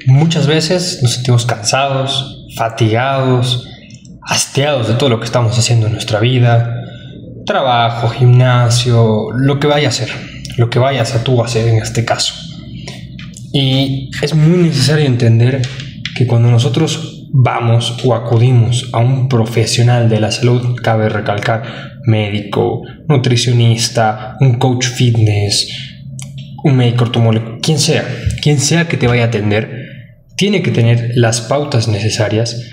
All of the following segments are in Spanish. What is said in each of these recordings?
Muchas veces nos sentimos cansados, fatigados, hastiados de todo lo que estamos haciendo en nuestra vida, trabajo, gimnasio, lo que vaya a hacer, lo que vayas a tú hacer en este caso. Y es muy necesario entender que cuando nosotros vamos o acudimos a un profesional de la salud, cabe recalcar, médico, nutricionista, un coach fitness, un médico ortomólogo, quien sea que te vaya a atender, tiene que tener las pautas necesarias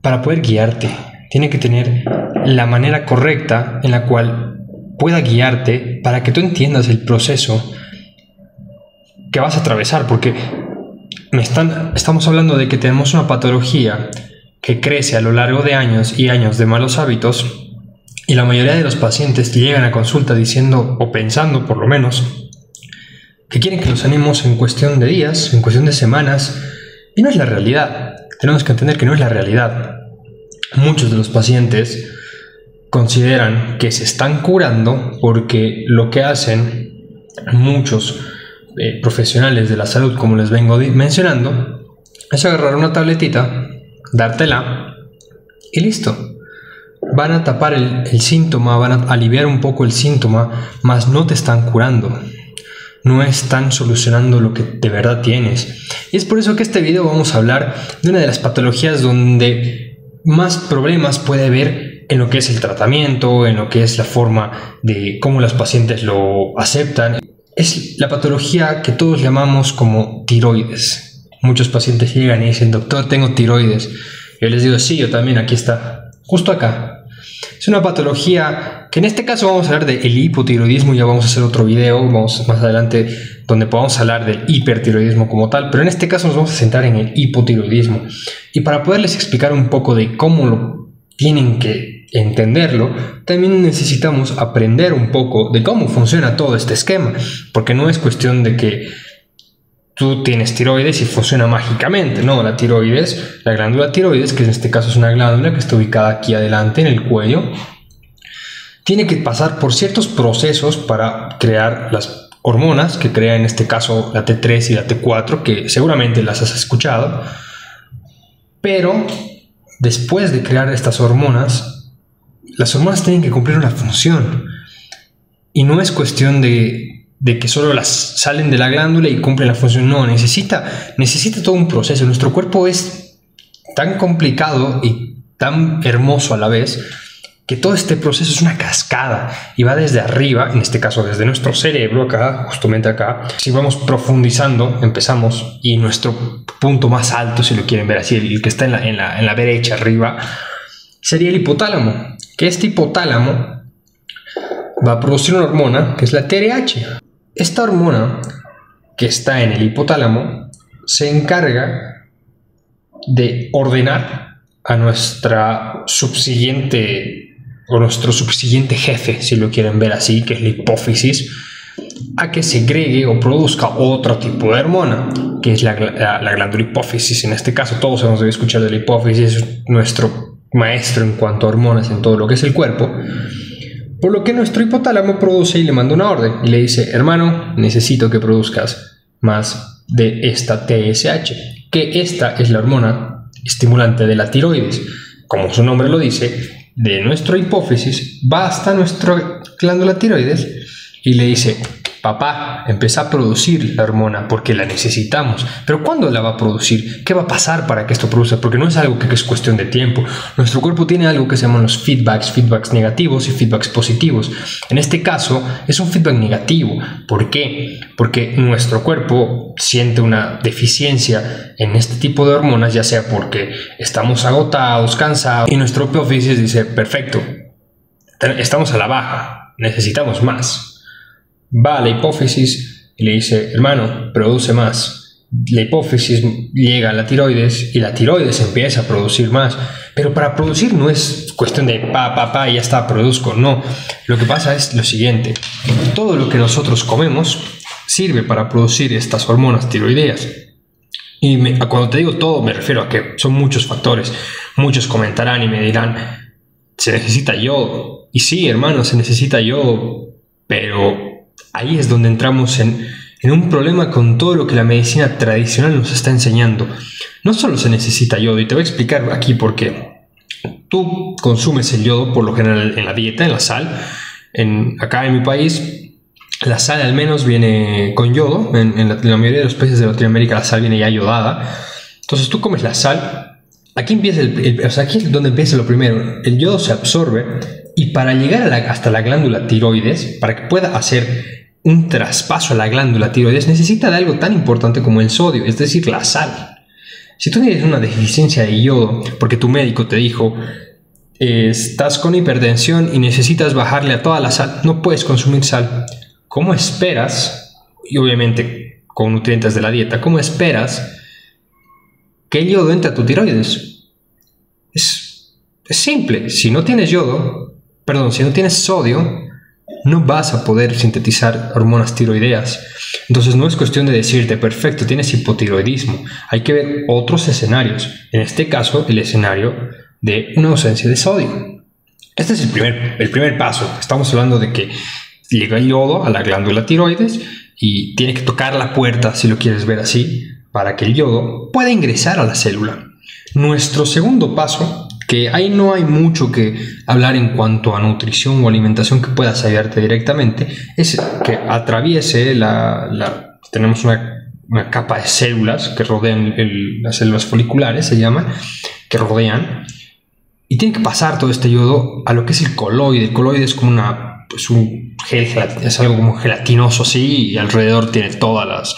para poder guiarte. Tiene que tener la manera correcta en la cual pueda guiarte para que tú entiendas el proceso que vas a atravesar, porque estamos hablando de que tenemos una patología que crece a lo largo de años y años de malos hábitos, y la mayoría de los pacientes llegan a consulta diciendo, o pensando por lo menos, que quieren que los animemos en cuestión de días, en cuestión de semanas, y no es la realidad. Tenemos que entender que no es la realidad. Muchos de los pacientes consideran que se están curando porque lo que hacen muchos profesionales de la salud, como les vengo mencionando, es agarrar una tabletita, dártela y listo. Van a tapar el síntoma, van a aliviar un poco el síntoma, mas no te están curando. No están solucionando lo que de verdad tienes. Y es por eso que este video vamos a hablar de una de las patologías donde más problemas puede haber en lo que es el tratamiento, en lo que es la forma de cómo los pacientes lo aceptan. Es la patología que todos llamamos como tiroides. Muchos pacientes llegan y dicen, doctor, tengo tiroides. Yo les digo, sí, yo también, aquí está, justo acá. Es una patología que en este caso vamos a hablar del hipotiroidismo, ya vamos a hacer otro video, vamos más adelante donde podamos hablar del hipertiroidismo como tal, pero en este caso nos vamos a centrar en el hipotiroidismo. Y para poderles explicar un poco de cómo lo tienen que entenderlo, también necesitamos aprender un poco de cómo funciona todo este esquema, porque no es cuestión de que tú tienes tiroides y funciona mágicamente. No, la tiroides, la glándula tiroides, que en este caso es una glándula que está ubicada aquí adelante en el cuello, tiene que pasar por ciertos procesos para crear las hormonas que crea en este caso la T3 y la T4, que seguramente las has escuchado. Pero después de crear estas hormonas, las hormonas tienen que cumplir una función. Y no es cuestión de que solo las salen de la glándula y cumplen la función. No, necesita todo un proceso. Nuestro cuerpo es tan complicado y tan hermoso a la vez que todo este proceso es una cascada y va desde arriba, en este caso desde nuestro cerebro, acá, justamente acá. Si vamos profundizando, empezamos, y nuestro punto más alto, si lo quieren ver así, el que está en la derecha arriba, sería el hipotálamo, que este hipotálamo va a producir una hormona que es la TRH. Esta hormona que está en el hipotálamo se encarga de ordenar a nuestro subsiguiente jefe, si lo quieren ver así, que es la hipófisis, a que segregue o produzca otro tipo de hormona, que es la glándula hipófisis. En este caso todos hemos debido escuchar de la hipófisis, es nuestro maestro en cuanto a hormonas en todo lo que es el cuerpo. Por lo que nuestro hipotálamo produce y le manda una orden y le dice, hermano, necesito que produzcas más de esta TSH, que esta es la hormona estimulante de la tiroides. Como su nombre lo dice, de nuestra hipófisis va hasta nuestra glándula tiroides y le dice, papá, empieza a producir la hormona porque la necesitamos. Pero ¿cuándo la va a producir? ¿Qué va a pasar para que esto produzca? Porque no es algo que es cuestión de tiempo. Nuestro cuerpo tiene algo que se llaman los feedbacks negativos y feedbacks positivos. En este caso es un feedback negativo. ¿Por qué? Porque nuestro cuerpo siente una deficiencia en este tipo de hormonas, ya sea porque estamos agotados, cansados, y nuestro hipófisis dice, perfecto, estamos a la baja, necesitamos más. Va a la hipófisis y le dice, hermano, produce más. La hipófisis llega a la tiroides y la tiroides empieza a producir más. Pero para producir no es cuestión de ya está, produzco. No, lo que pasa es lo siguiente. Todo lo que nosotros comemos sirve para producir estas hormonas tiroideas. Y cuando te digo todo me refiero a que son muchos factores. Muchos comentarán y me dirán, se necesita yodo. Y sí, hermano, se necesita yodo, pero ahí es donde entramos en en un problema con todo lo que la medicina tradicional nos está enseñando. No solo se necesita yodo, y te voy a explicar aquí por qué. Tú consumes el yodo por lo general en la dieta, en la sal. Acá en mi país, la sal al menos viene con yodo. En la mayoría de los países de Latinoamérica la sal viene ya yodada. Entonces tú comes la sal. Aquí empieza aquí es donde empieza lo primero. El yodo se absorbe y para llegar hasta la glándula tiroides, para que pueda hacer un traspaso a la glándula tiroides, necesita de algo tan importante como el sodio, es decir, la sal. Si tú tienes una deficiencia de yodo porque tu médico te dijo estás con hipertensión y necesitas bajarle a toda la sal, no puedes consumir sal, ¿cómo esperas? Y obviamente con nutrientes de la dieta, ¿cómo esperas que el yodo entre a tu tiroides? Es simple. Si no tienes si no tienes sodio, no vas a poder sintetizar hormonas tiroideas. Entonces no es cuestión de decirte, perfecto, tienes hipotiroidismo. Hay que ver otros escenarios. En este caso, el escenario de una ausencia de sodio. Este es el primer paso. Estamos hablando de que llega el yodo a la glándula tiroides y tiene que tocar la puerta, si lo quieres ver así, para que el yodo pueda ingresar a la célula. Nuestro segundo paso, que ahí no hay mucho que hablar en cuanto a nutrición o alimentación que puedas ayudarte directamente, es que atraviese tenemos una capa de células que rodean las células foliculares, se llama, que rodean, y tiene que pasar todo este yodo a lo que es el coloide. El coloide es como un gel, es algo como gelatinoso así, y alrededor tiene todas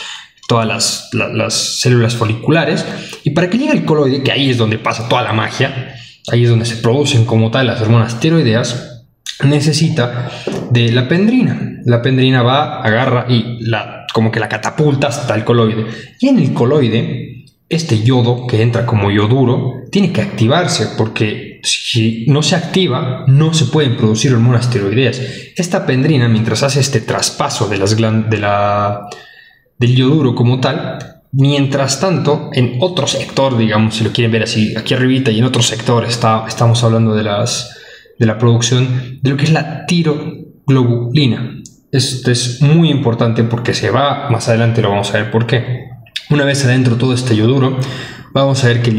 las células foliculares, y para que llegue al coloide, que ahí es donde pasa toda la magia, ahí es donde se producen como tal las hormonas tiroideas, necesita de la pendrina. La pendrina agarra y como que la catapulta hasta el coloide. Y en el coloide, este yodo que entra como yoduro tiene que activarse, porque si no se activa, no se pueden producir hormonas tiroideas. Esta pendrina, mientras hace este traspaso de del yoduro como tal, mientras tanto, en otro sector, digamos, si lo quieren ver así, aquí arribita y en otro sector estamos hablando de la producción de lo que es la tiroglobulina. Esto es muy importante porque más adelante lo vamos a ver por qué. Una vez adentro todo este yoduro, vamos a ver que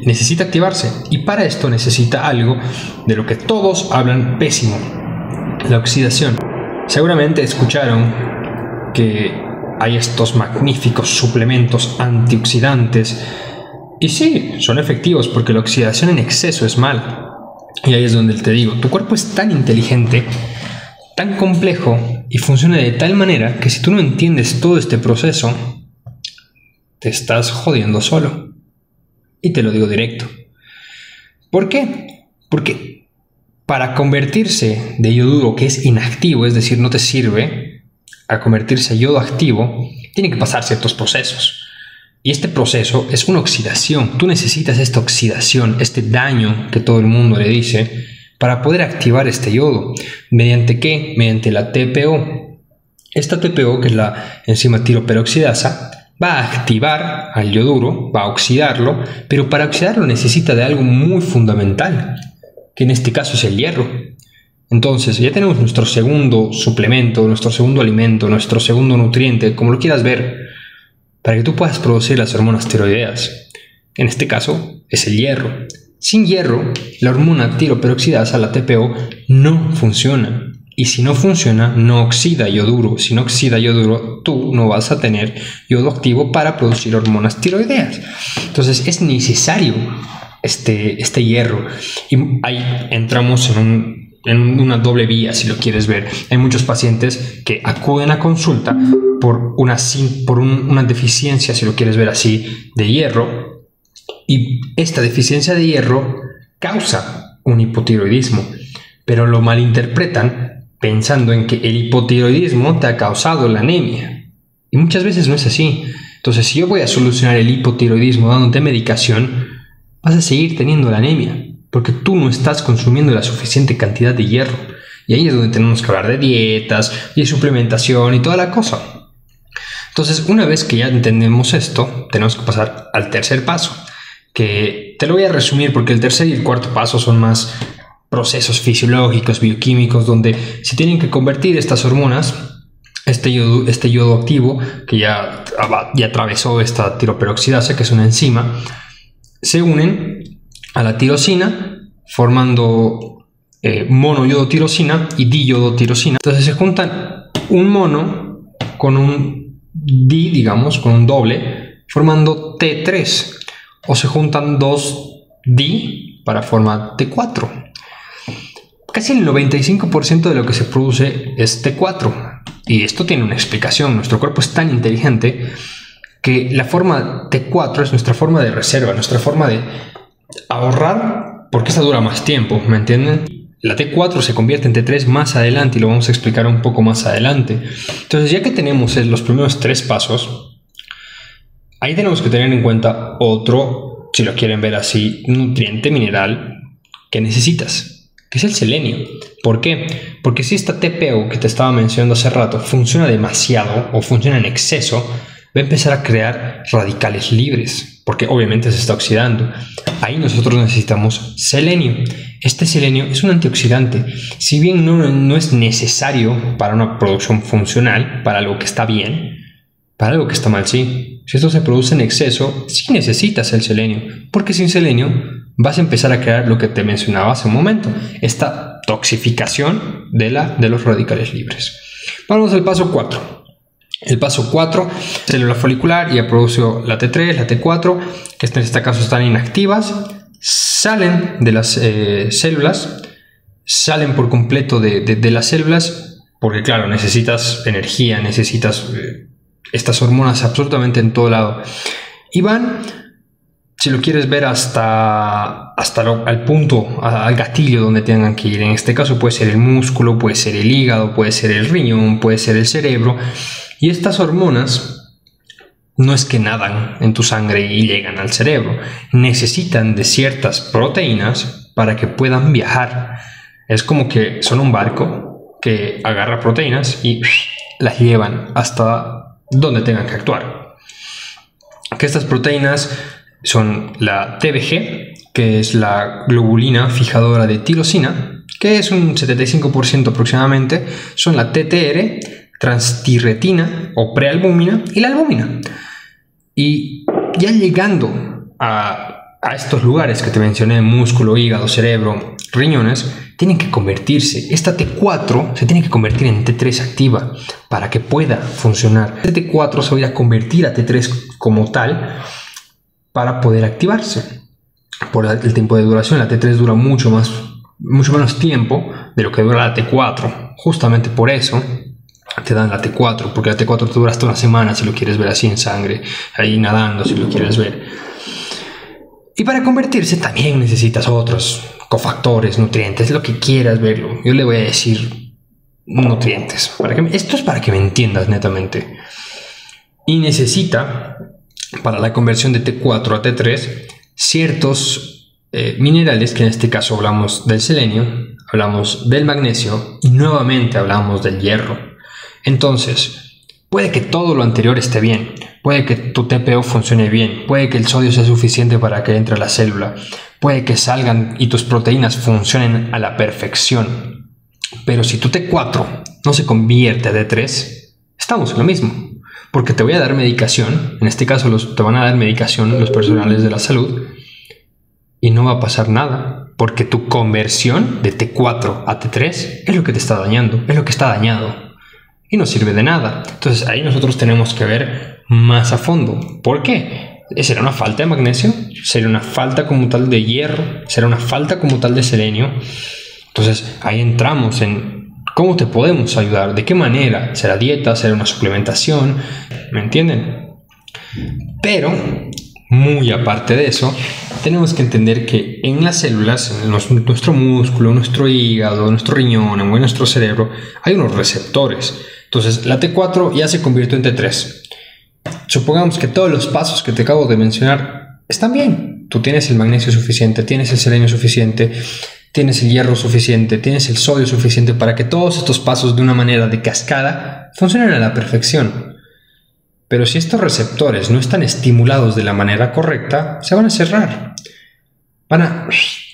necesita activarse, y para esto necesita algo de lo que todos hablan pésimo: la oxidación. Seguramente escucharon que hay estos magníficos suplementos antioxidantes, y sí, son efectivos porque la oxidación en exceso es mala. Y ahí es donde te digo, tu cuerpo es tan inteligente, tan complejo, y funciona de tal manera que si tú no entiendes todo este proceso, te estás jodiendo solo. Y te lo digo directo. ¿Por qué? Porque para convertirse de yoduro, que es inactivo, es decir, no te sirve, a convertirse a yodo activo, tiene que pasar ciertos procesos. Y este proceso es una oxidación. Tú necesitas esta oxidación, este daño que todo el mundo le dice, para poder activar este yodo. ¿Mediante qué? Mediante la TPO. Esta TPO, que es la enzima tiroperoxidasa, va a activar al yoduro, va a oxidarlo, pero para oxidarlo necesita de algo muy fundamental, que en este caso es el hierro. Entonces ya tenemos nuestro segundo suplemento, nuestro segundo alimento, nuestro segundo nutriente, como lo quieras ver, para que tú puedas producir las hormonas tiroideas. En este caso es el hierro. Sin hierro, la hormona tiroperoxidasa, la TPO, no funciona. Y si no funciona, no oxida yoduro. Si no oxida yoduro, tú no vas a tener yodo activo para producir hormonas tiroideas. Entonces es necesario este hierro. Y ahí entramos en una doble vía, si lo quieres ver. Hay muchos pacientes que acuden a consulta por una deficiencia, si lo quieres ver así, de hierro. Y esta deficiencia de hierro causa un hipotiroidismo, pero lo malinterpretan pensando en que el hipotiroidismo te ha causado la anemia. Y muchas veces no es así. Entonces, si yo voy a solucionar el hipotiroidismo dándote medicación, vas a seguir teniendo la anemia, porque tú no estás consumiendo la suficiente cantidad de hierro. Y ahí es donde tenemos que hablar de dietas y suplementación y toda la cosa. Entonces, una vez que ya entendemos esto, tenemos que pasar al tercer paso, que te lo voy a resumir porque el tercer y el cuarto paso son más procesos fisiológicos, bioquímicos, donde se tienen que convertir estas hormonas Este yodo activo, que ya atravesó esta tiroperoxidasa, que es una enzima, se unen a la tirosina formando monoyodotirosina y diyodotirosina. Entonces se juntan un mono con un di, digamos, con un doble, formando T3, o se juntan dos di para formar T4. Casi el 95% de lo que se produce es T4. Y esto tiene una explicación. Nuestro cuerpo es tan inteligente que la forma T4 es nuestra forma de reserva, nuestra forma de ahorrar, porque esta dura más tiempo, ¿me entienden? La T4 se convierte en T3 más adelante y lo vamos a explicar un poco más adelante. Entonces, ya que tenemos los primeros 3 pasos, ahí tenemos que tener en cuenta otro, si lo quieren ver así, nutriente mineral que necesitas, que es el selenio. ¿Por qué? Porque si esta TPO que te estaba mencionando hace rato funciona demasiado o funciona en exceso, va a empezar a crear radicales libres, porque obviamente se está oxidando. Ahí nosotros necesitamos selenio. Este selenio es un antioxidante. Si bien no es necesario para una producción funcional, para algo que está bien, para algo que está mal sí. Si esto se produce en exceso, sí necesitas el selenio, porque sin selenio vas a empezar a crear lo que te mencionaba hace un momento, esta toxificación de los radicales libres. Vamos al paso 4. El paso 4, célula folicular ya produce la T3, la T4, que en este caso están inactivas, salen de las células, salen por completo de las células, porque claro, necesitas energía, necesitas estas hormonas absolutamente en todo lado, y van, si lo quieres ver, hasta al punto, al gatillo donde tengan que ir. En este caso puede ser el músculo, puede ser el hígado, puede ser el riñón, puede ser el cerebro. Y estas hormonas no es que nadan en tu sangre y llegan al cerebro. Necesitan de ciertas proteínas para que puedan viajar. Es como que son un barco que agarra proteínas y las llevan hasta donde tengan que actuar. Que estas proteínas son la TBG, que es la globulina fijadora de tirosina, que es un 75% aproximadamente. Son la TTR, transtirretina o prealbúmina, y la albúmina. Y ya llegando a estos lugares que te mencioné, músculo, hígado, cerebro, riñones, tienen que convertirse. Esta T4 se tiene que convertir en T3 activa para que pueda funcionar. Este T4 se va a convertir a T3 como tal para poder activarse. Por el tiempo de duración, la T3 dura mucho menos tiempo de lo que dura la T4. Justamente por eso te dan la T4, porque la T4 te dura hasta una semana si lo quieres ver así en sangre, ahí nadando si lo quieres ver. Y para convertirse también necesitas otros cofactores, nutrientes, lo que quieras verlo. Yo le voy a decir nutrientes. Esto es para que me entiendas netamente. Y necesita, para la conversión de T4 a T3, ciertos minerales, que en este caso hablamos del selenio, hablamos del magnesio y nuevamente hablamos del hierro. Entonces, puede que todo lo anterior esté bien, puede que tu TPO funcione bien, puede que el sodio sea suficiente para que entre a la célula, puede que salgan y tus proteínas funcionen a la perfección. Pero si tu T4 no se convierte a T3, estamos en lo mismo. Porque te voy a dar medicación, en este caso te van a dar medicación los profesionales de la salud, y no va a pasar nada, porque tu conversión de T4 a T3 es lo que te está dañando, es lo que está dañado. Y no sirve de nada. Entonces ahí nosotros tenemos que ver más a fondo. ¿Por qué? ¿Será una falta de magnesio? ¿Será una falta como tal de hierro? ¿Será una falta como tal de selenio? Entonces ahí entramos en cómo te podemos ayudar, de qué manera. ¿Será dieta? ¿Será una suplementación? ¿Me entienden? Pero, muy aparte de eso, tenemos que entender que en las células, en nuestro músculo, nuestro hígado, nuestro riñón, en nuestro cerebro, hay unos receptores. Entonces, la T4 ya se convirtió en T3. Supongamos que todos los pasos que te acabo de mencionar están bien. Tú tienes el magnesio suficiente, tienes el selenio suficiente, tienes el hierro suficiente, tienes el sodio suficiente para que todos estos pasos de una manera de cascada funcionen a la perfección. Pero si estos receptores no están estimulados de la manera correcta, se van a cerrar,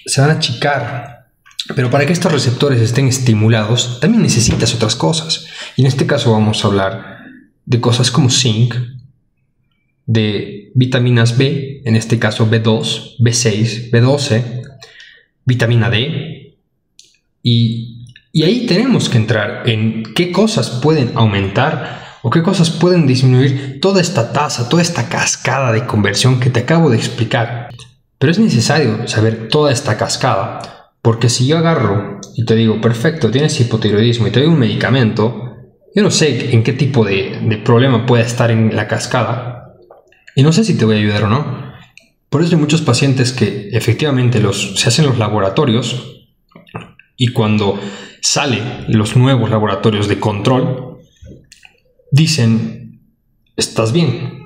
se van a achicar, Pero para que estos receptores estén estimulados, también necesitas otras cosas. Y en este caso vamos a hablar de cosas como zinc, de vitaminas B, en este caso B2, B6, B12, vitamina D. Y ahí tenemos que entrar en qué cosas pueden aumentar o qué cosas pueden disminuir toda esta tasa, toda esta cascada de conversión que te acabo de explicar. Pero es necesario saber toda esta cascada, porque si yo agarro y te digo, perfecto, tienes hipotiroidismo y te doy un medicamento, yo no sé en qué tipo de problema puede estar en la cascada y no sé si te voy a ayudar o no. Por eso hay muchos pacientes que efectivamente se hacen los laboratorios y cuando salen los nuevos laboratorios de control, dicen, estás bien.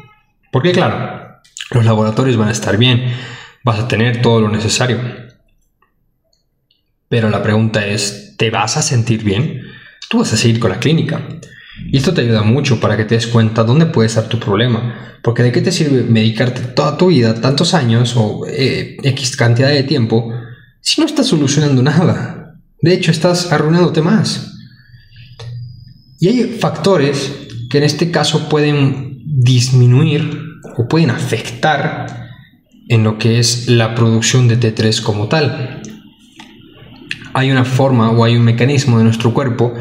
Porque claro, los laboratorios van a estar bien, vas a tener todo lo necesario. Pero la pregunta es, ¿te vas a sentir bien? Tú vas a seguir con la clínica. Y esto te ayuda mucho para que te des cuenta dónde puede estar tu problema. Porque ¿de qué te sirve medicarte toda tu vida, tantos años o X cantidad de tiempo, si no estás solucionando nada? De hecho, estás arruinándote más. Y hay factores que en este caso pueden disminuir o pueden afectar en lo que es la producción de T3 como tal. Hay una forma o hay un mecanismo de nuestro cuerpo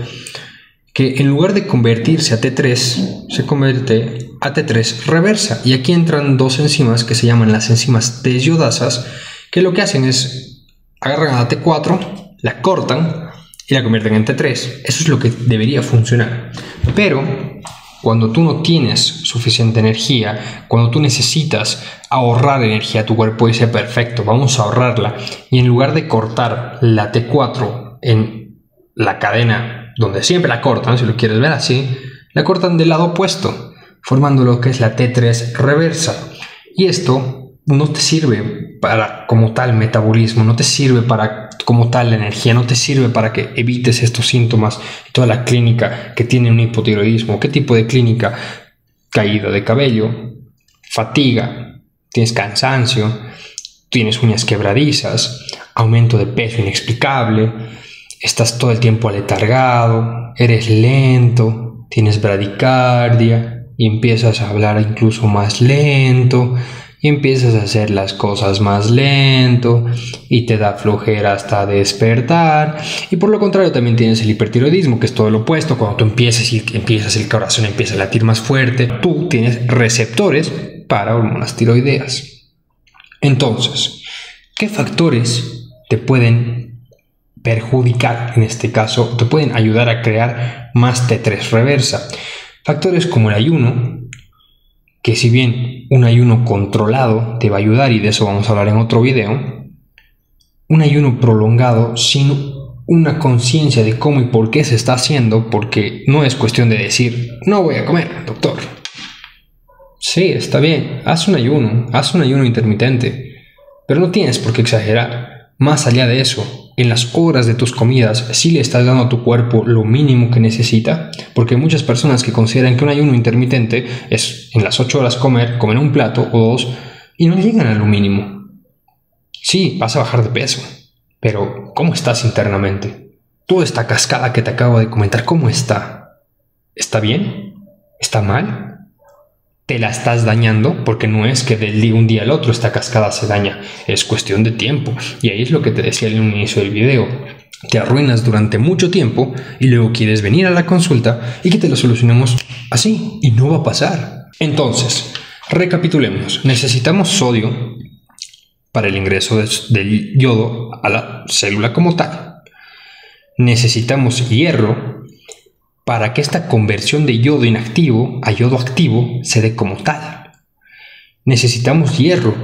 que en lugar de convertirse a T3, se convierte a T3 reversa. Y aquí entran dos enzimas que se llaman las enzimas deshiodasas, que lo que hacen es agarran a la T4, la cortan y la convierten en T3. Eso es lo que debería funcionar. Pero cuando tú no tienes suficiente energía, cuando tú necesitas ahorrar energía a tu cuerpo, dice, perfecto, vamos a ahorrarla. Y en lugar de cortar la T4 en la cadena donde siempre la cortan, si lo quieres ver así, la cortan del lado opuesto, formando lo que es la T3 reversa. Y esto no te sirve para como tal metabolismo, no te sirve para como tal la energía, no te sirve para que evites estos síntomas y toda la clínica que tiene un hipotiroidismo. ¿Qué tipo de clínica? Caída de cabello, fatiga, tienes cansancio, tienes uñas quebradizas, aumento de peso inexplicable, estás todo el tiempo aletargado, eres lento, tienes bradicardia y empiezas a hablar incluso más lento y empiezas a hacer las cosas más lento y te da flojera hasta despertar. Y por lo contrario también tienes el hipertiroidismo, que es todo lo opuesto. Cuando tú empiezas el corazón empieza a latir más fuerte, tú tienes receptores para hormonas tiroideas. Entonces, ¿qué factores te pueden perjudicar? En este caso, te pueden ayudar a crear más T3 reversa. Factores como el ayuno, que si bien un ayuno controlado te va a ayudar, y de eso vamos a hablar en otro video, un ayuno prolongado sin una conciencia de cómo y por qué se está haciendo, porque no es cuestión de decir, no voy a comer, doctor. Sí, está bien, haz un ayuno intermitente, pero no tienes por qué exagerar. Más allá de eso, en las horas de tus comidas, ¿sí le estás dando a tu cuerpo lo mínimo que necesita? Porque hay muchas personas que consideran que un ayuno intermitente es en las 8 horas comer un plato o dos y no llegan a lo mínimo. Sí, vas a bajar de peso, pero ¿cómo estás internamente? Toda esta cascada que te acabo de comentar, ¿cómo está? ¿Está bien? ¿Está mal? Te la estás dañando, porque no es que de un día al otro esta cascada se daña, es cuestión de tiempo. Y ahí es lo que te decía en el inicio del video. Te arruinas durante mucho tiempo y luego quieres venir a la consulta y que te lo solucionemos así, y no va a pasar. Entonces, recapitulemos. Necesitamos sodio para el ingreso del yodo a la célula como tal. Necesitamos hierro para que esta conversión de yodo inactivo a yodo activo se dé como tal. Necesitamos hierro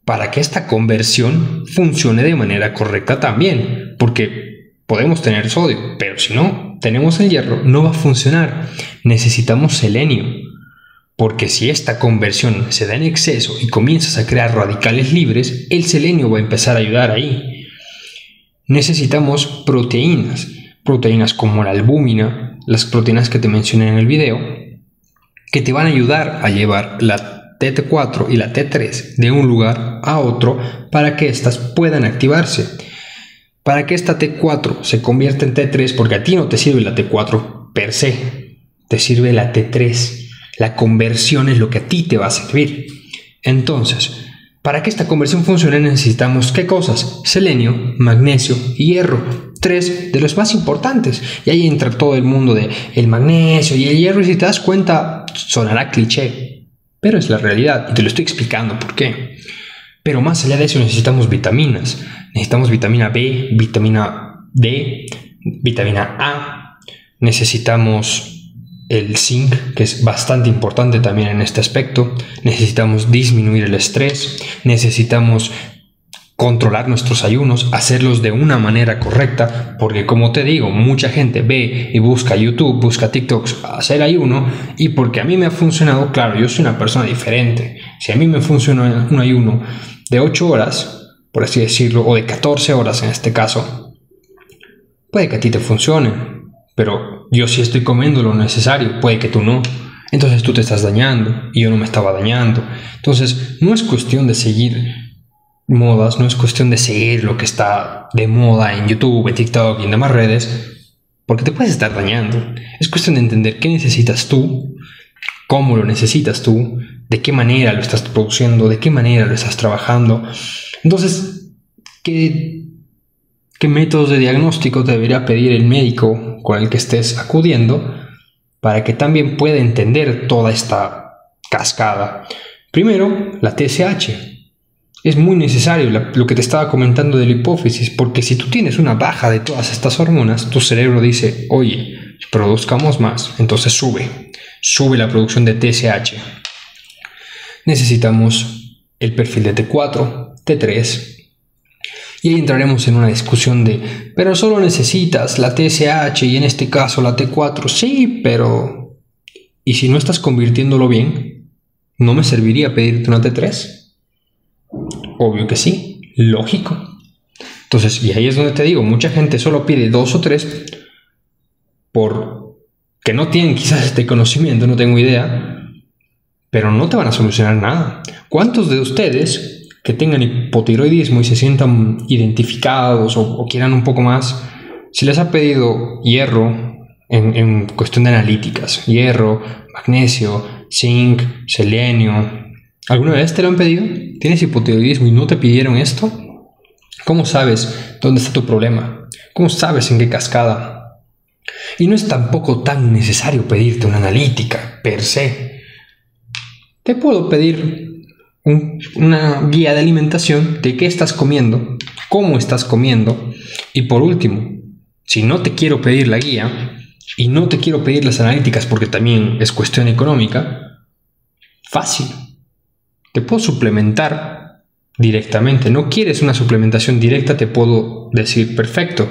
para que esta conversión funcione de manera correcta también, porque podemos tener sodio, pero si no tenemos el hierro no va a funcionar. Necesitamos selenio, porque si esta conversión se da en exceso y comienzas a crear radicales libres, el selenio va a empezar a ayudar ahí. Necesitamos proteínas como la albúmina, las proteínas que te mencioné en el video, que te van a ayudar a llevar la T4 y la T3 de un lugar a otro para que éstas puedan activarse. para que esta T4 se convierta en T3, porque a ti no te sirve la T4 per se, te sirve la T3. La conversión es lo que a ti te va a servir. Entonces, para que esta conversión funcione necesitamos ¿qué cosas? Selenio, magnesio y hierro. 3 de los más importantes. Y ahí entra todo el mundo del magnesio y el hierro, y si te das cuenta sonará cliché, pero es la realidad y te lo estoy explicando por qué. Pero más allá de eso necesitamos vitaminas. Necesitamos vitamina B, vitamina D, vitamina A. Necesitamos el zinc, que es bastante importante también en este aspecto. Necesitamos disminuir el estrés. Necesitamos controlar nuestros ayunos, hacerlos de una manera correcta, porque como te digo, mucha gente ve y busca YouTube, busca TikToks hacer ayuno, y porque a mí me ha funcionado, claro, yo soy una persona diferente. Si a mí me funciona un ayuno de 8 horas, por así decirlo, o de 14 horas en este caso, puede que a ti te funcione, pero yo sí estoy comiendo lo necesario, puede que tú no. Entonces tú te estás dañando y yo no me estaba dañando. Entonces no es cuestión de seguir modas, no es cuestión de seguir lo que está de moda en YouTube, en TikTok y en demás redes, porque te puedes estar dañando. Es cuestión de entender qué necesitas tú, cómo lo necesitas tú, de qué manera lo estás produciendo, de qué manera lo estás trabajando. Entonces, ¿qué métodos de diagnóstico te debería pedir el médico con el que estés acudiendo para que también pueda entender toda esta cascada? Primero, la TSH. Es muy necesario lo que te estaba comentando de la hipófisis, porque si tú tienes una baja de todas estas hormonas, tu cerebro dice, oye, produzcamos más, entonces sube la producción de TSH. Necesitamos el perfil de T4, T3, y ahí entraremos en una discusión de, pero solo necesitas la TSH y en este caso la T4, sí, pero ¿y si no estás convirtiéndolo bien? ¿No me serviría pedirte una T3? Obvio que sí, lógico. Entonces, y ahí es donde te digo, mucha gente solo pide 2 o 3 porque no tienen quizás este conocimiento, no tengo idea, pero no te van a solucionar nada. ¿Cuántos de ustedes que tengan hipotiroidismo y se sientan identificados o quieran un poco más, si les ha pedido hierro en cuestión de analíticas, hierro, magnesio, zinc, selenio, ¿alguna vez te lo han pedido? ¿Tienes hipotiroidismo y no te pidieron esto? ¿Cómo sabes dónde está tu problema? ¿Cómo sabes en qué cascada? Y no es tampoco tan necesario pedirte una analítica per se. Te puedo pedir una guía de alimentación de qué estás comiendo, cómo estás comiendo, y por último, si no te quiero pedir la guía y no te quiero pedir las analíticas porque también es cuestión económica, fácil. Te puedo suplementar directamente. ¿No quieres una suplementación directa? Te puedo decir, perfecto,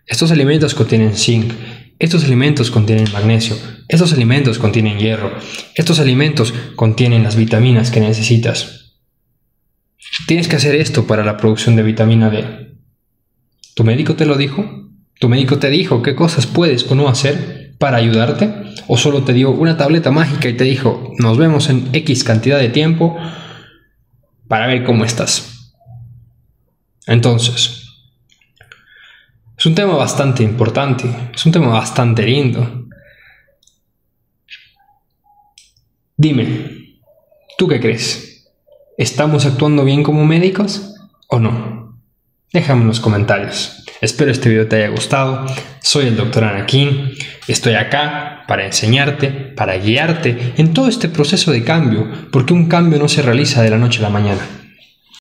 estos alimentos contienen zinc, estos alimentos contienen magnesio, estos alimentos contienen hierro, estos alimentos contienen las vitaminas que necesitas. Tienes que hacer esto para la producción de vitamina D. ¿Tu médico te lo dijo? ¿Tu médico te dijo qué cosas puedes o no hacer para ayudarte? ¿O solo te dio una tableta mágica y te dijo, nos vemos en X cantidad de tiempo para ver cómo estás? Entonces, es un tema bastante importante, es un tema bastante lindo. Dime, ¿tú qué crees? ¿Estamos actuando bien como médicos o no? Déjame en los comentarios. Espero este video te haya gustado. Soy el Dr. Anakin. Estoy acá para enseñarte, para guiarte en todo este proceso de cambio, porque un cambio no se realiza de la noche a la mañana.